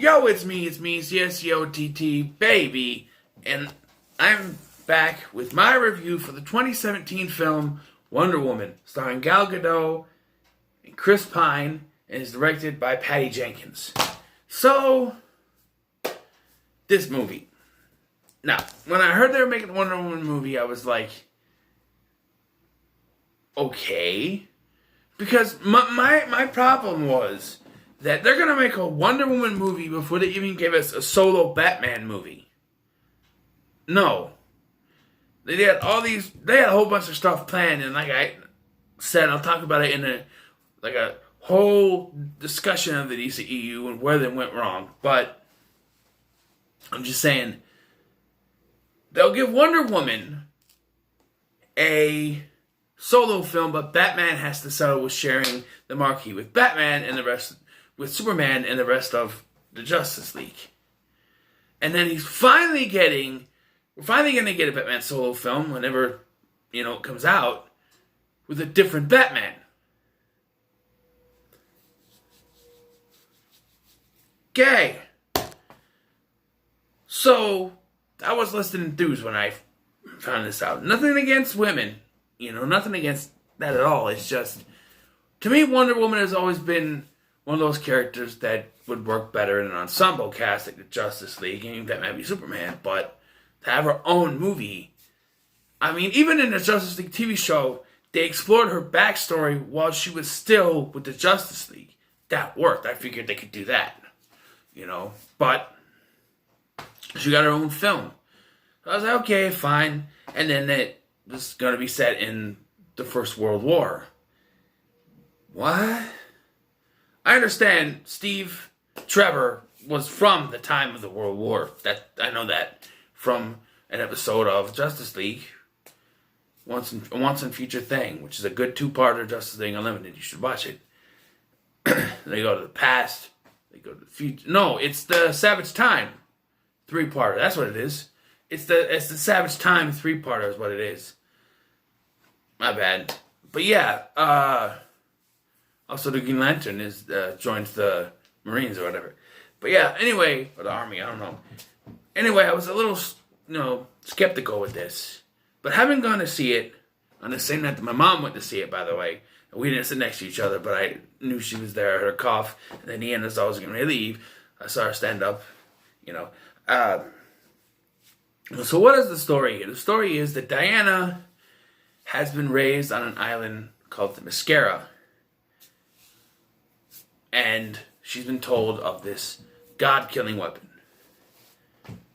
Yo, it's me, CSCOTT, baby, and I'm back with my review for the 2017 film Wonder Woman, starring Gal Gadot and Chris Pine, and is directed by Patty Jenkins. So, this movie. Now, when I heard they were making a Wonder Woman movie, I was like, okay. Because my problem was that they're going to make a Wonder Woman movie before they even gave us a solo Batman movie. No. They had a whole bunch of stuff planned, and like I said, I'll talk about it in a whole discussion of the DCEU and where they went wrong. But I'm just saying, they'll give Wonder Woman a solo film, but Batman has to settle with sharing the marquee with Batman and the rest, with Superman and the rest of the Justice League. And then we're finally going to get a Batman solo film whenever, it comes out, with a different Batman. Okay. So, I was less than enthused when I found this out. Nothing against women. Nothing against that at all. It's just, to me, Wonder Woman has always been one of those characters that would work better in an ensemble cast like the Justice League, and that might be Superman, but to have her own movie, I mean, even in the Justice League TV show, they explored her backstory while she was still with the Justice League. That worked. I figured they could do that, but she got her own film. So I was like, okay, fine. And then it was going to be set in the First World War. What? I understand Steve Trevor was from the time of the World War. I know that from an episode of Justice League, Once and Future Thing, which is a good two-parter, Justice League Unlimited. You should watch it. They go to the past. They go to the future. No, it's the Savage Time three-parter. That's what it is. It's the Savage Time three-parter is what it is. My bad. But yeah, also the Green Lantern is joins the Marines or whatever. But yeah, anyway, or the Army, I don't know. Anyway, I was a little, skeptical with this. But having gone to see it on the same night that my mom went to see it, by the way, and we didn't sit next to each other, but I knew she was there, I heard her cough, and then the end as I was going to leave, I saw her stand up, So what is the story here? The story is that Diana has been raised on an island called the Mascara. And she's been told of this god-killing weapon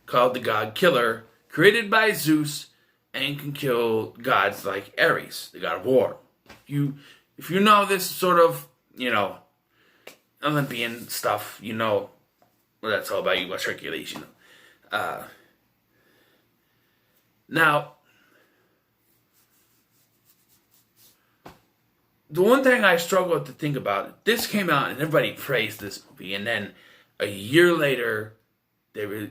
called the God Killer, created by Zeus, and can kill gods like Ares, the god of war. If you know this sort of, Olympian stuff, what that's all about. You watch Hercules, Now, the one thing I struggled to think about, this came out and everybody praised this movie, and then a year later, a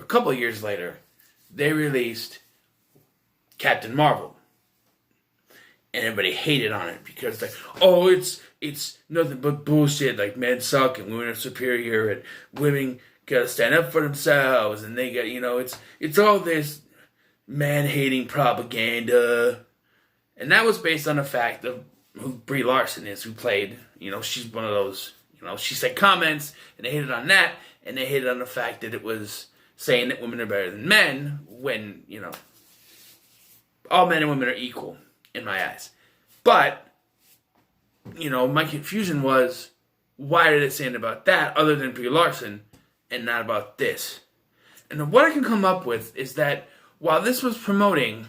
couple of years later, they released Captain Marvel. And everybody hated on it because it's nothing but bullshit, like men suck and women are superior and women gotta stand up for themselves and they got, it's all this man-hating propaganda. And that was based on the fact of who Brie Larson is, who played, she's one of those, she said comments and they hated on that, and they hated on the fact that it was saying that women are better than men when, all men and women are equal in my eyes. But, my confusion was, why did it say about that other than Brie Larson and not about this? And what I can come up with is that while this was promoting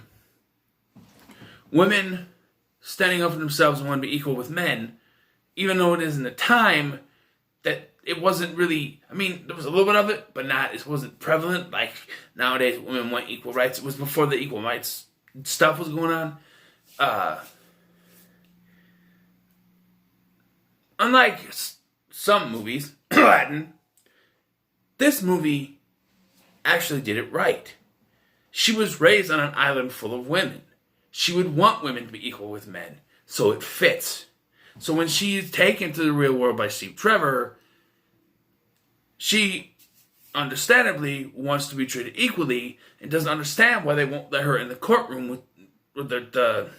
women standing up for themselves and wanting to be equal with men, even though it is in a time that it wasn't really, there was a little bit of it, but it wasn't prevalent. Like nowadays, women want equal rights. It was before the equal rights stuff was going on. Unlike some movies, Latin, this movie actually did it right. She was raised on an island full of women. She would want women to be equal with men, so it fits. So when she's taken to the real world by Steve Trevor, she understandably wants to be treated equally and doesn't understand why they won't let her in the courtroom with the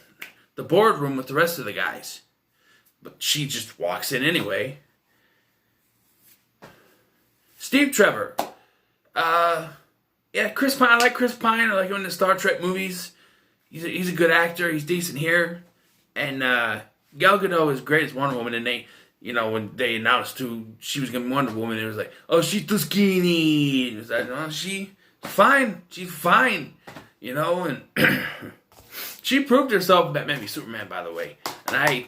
boardroom with the rest of the guys. But she just walks in anyway. Steve Trevor. Yeah, Chris Pine. I like Chris Pine. I like him in the Star Trek movies. He's a good actor. He's decent here. And Gal Gadot is great as Wonder Woman. And they, when they announced who she was going to be Wonder Woman, it was like, oh, she's too skinny. It was like, no, she's fine. She's fine. And she proved herself in Batman v Superman, by the way. And I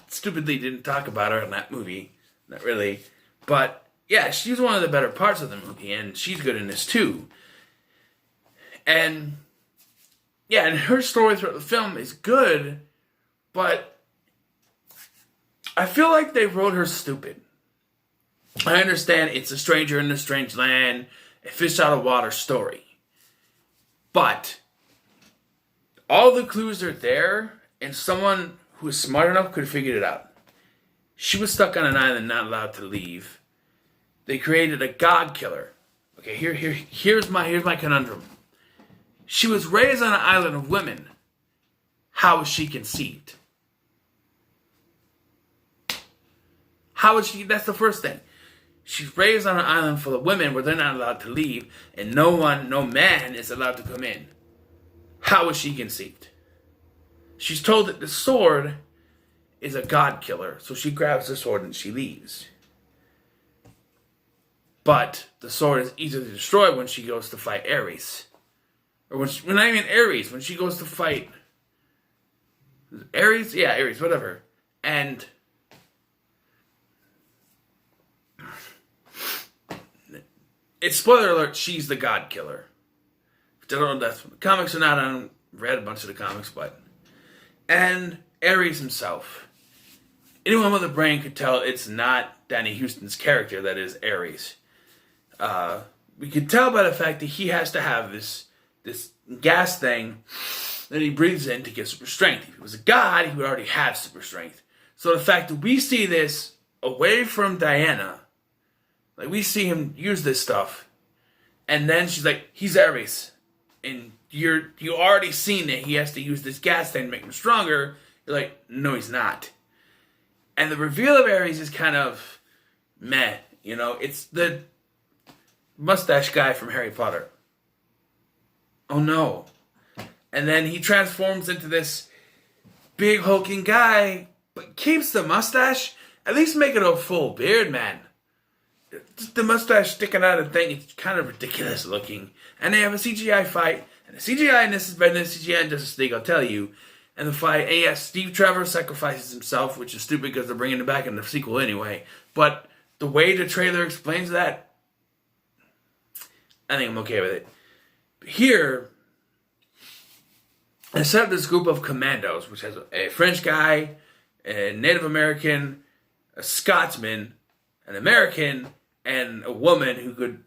stupidly didn't talk about her in that movie. Not really. But, yeah, she's one of the better parts of the movie. And she's good in this, too. And, yeah, and her story throughout the film is good. But I feel like they wrote her stupid. I understand it's a stranger in a strange land, a fish out of water story. But all the clues are there, and someone who is smart enough could have figured it out. She was stuck on an island, not allowed to leave. They created a god killer. Okay, here's my conundrum. She was raised on an island of women. How was she conceived? How was she? That's the first thing. She's raised on an island full of women where they're not allowed to leave, and no man is allowed to come in. How was she conceived? She's told that the sword is a god killer, so she grabs the sword and she leaves. But the sword is easily destroyed when she goes to fight Ares. Or when she goes to fight Ares? Yeah, Ares, whatever. And it's spoiler alert, she's the god killer. If you don't know that's from the comics or not, I haven't read a bunch of the comics, but. And Ares himself. Anyone with a brain could tell it's not Danny Houston's character that is Ares. We could tell by the fact that he has to have this gas thing that he breathes in to get super strength. If he was a god, he would already have super strength. So the fact that we see this away from Diana, like we see him use this stuff, and then she's like, he's Ares. And you already seen that he has to use this gas thing to make him stronger. You're like, no, he's not. And the reveal of Ares is kind of meh. It's the mustache guy from Harry Potter. Oh no. And then he transforms into this big hulking guy, but keeps the mustache. At least make it a full beard, man. Just the mustache sticking out of the thing, it's kind of ridiculous looking. And they have a CGI fight. And the CGI in this is better than the CGI in Justice League, I'll tell you. And the fight, and yes, Steve Trevor sacrifices himself, which is stupid because they're bringing him back in the sequel anyway. But the way the trailer explains that, I think I'm okay with it. Here, I set up this group of commandos, which has a French guy, a Native American, a Scotsman, an American, and a woman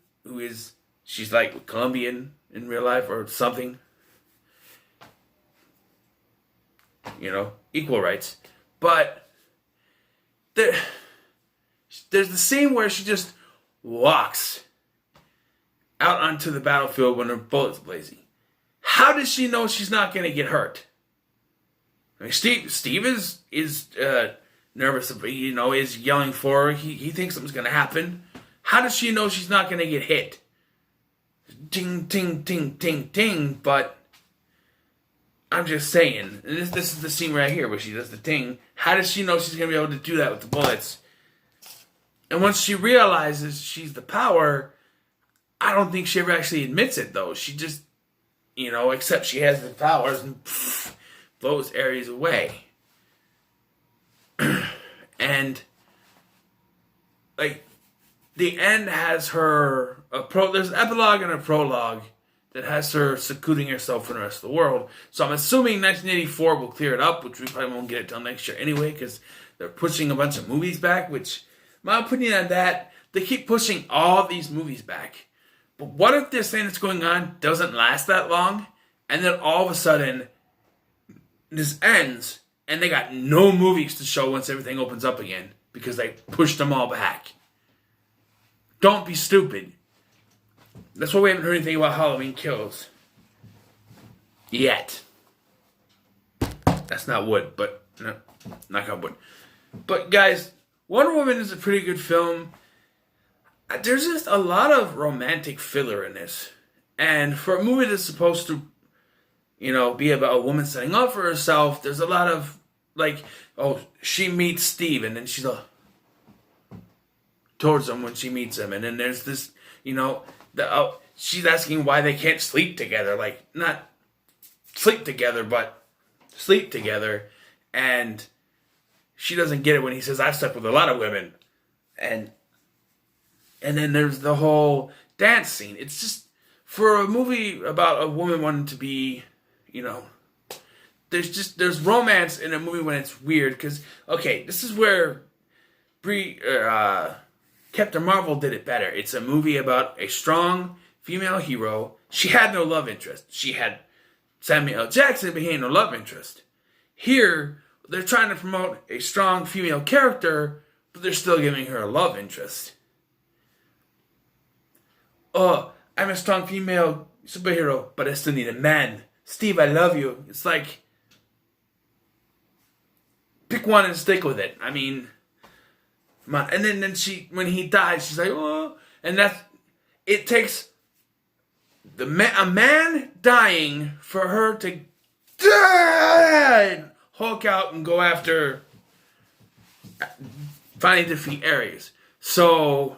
she's like Colombian in real life or something. Equal rights. But there's the scene where she just walks out onto the battlefield when her bullet's blazing. How does she know she's not going to get hurt? I mean, Steve is nervous, is yelling for her. He thinks something's going to happen. How does she know she's not going to get hit? Ting, ting, ting, ting, ting. But I'm just saying, and this is the scene right here where she does the ting. How does she know she's going to be able to do that with the bullets? And once she realizes she's the power, I don't think she ever actually admits it, though. She just, accepts she has the powers and blows Ares away. And, the end has her, there's an epilogue and a prologue that has her secluding herself from the rest of the world. So I'm assuming 1984 will clear it up, which we probably won't get it till next year anyway, because they're pushing a bunch of movies back, which, my opinion on that, they keep pushing all these movies back. But what if this thing that's going on doesn't last that long, and then all of a sudden, this ends, And they got no movies to show once everything opens up again because they pushed them all back. Don't be stupid. That's why we haven't heard anything about Halloween Kills. Yet. That's not wood, but no, knock on wood. But guys, Wonder Woman is a pretty good film. There's just a lot of romantic filler in this. And for a movie that's supposed to, be about a woman setting up for herself, there's a lot of, she meets Steve, and then she's towards him when she meets him. And then there's this, she's asking why they can't sleep together. Not sleep together, but sleep together. And she doesn't get it when he says, I've slept with a lot of women. And then there's the whole dance scene. It's just, for a movie about a woman wanting to be, there's romance in a movie when it's weird. Because, okay, this is where Captain Marvel did it better. It's a movie about a strong female hero. She had no love interest. She had Samuel L. Jackson, but he had no love interest. Here, they're trying to promote a strong female character, but they're still giving her a love interest. Oh, I'm a strong female superhero, but I still need a man. Steve, I love you. It's like, pick one and stick with it. I mean, come on. And then when he dies, she's like, oh, and it takes a man dying for her to Hulk out and go after, finally defeat Ares. So,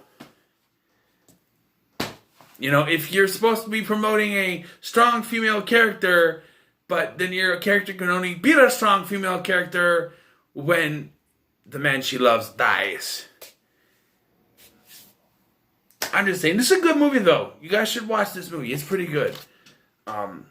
if you're supposed to be promoting a strong female character, but then your character can only beat a strong female character when the man she loves dies. I'm just saying, this is a good movie, though. You guys should watch this movie. It's pretty good. Yeah, I'm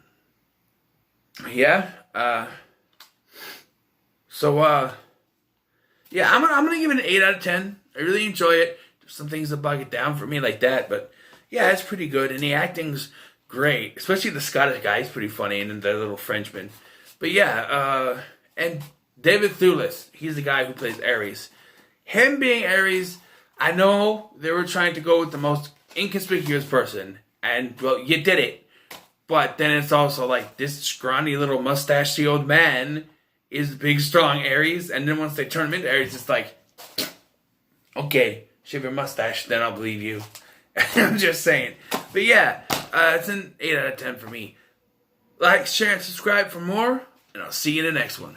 gonna give it an 8 out of 10. I really enjoy it. There's some things that bog it down for me like that, but yeah, it's pretty good, and the acting's great, especially the Scottish guy. He's pretty funny, and then the little Frenchman. But yeah, and David Thewlis, he's the guy who plays Ares. Him being Ares, I know they were trying to go with the most inconspicuous person, and well, you did it. But then it's also like this scrawny little mustachy old man is big, strong Ares, and then once they turn him into Ares, it's like, okay, shave your mustache, then I'll believe you. I'm just saying. But yeah, it's an 8 out of 10 for me. Like, share, and subscribe for more, and I'll see you in the next one.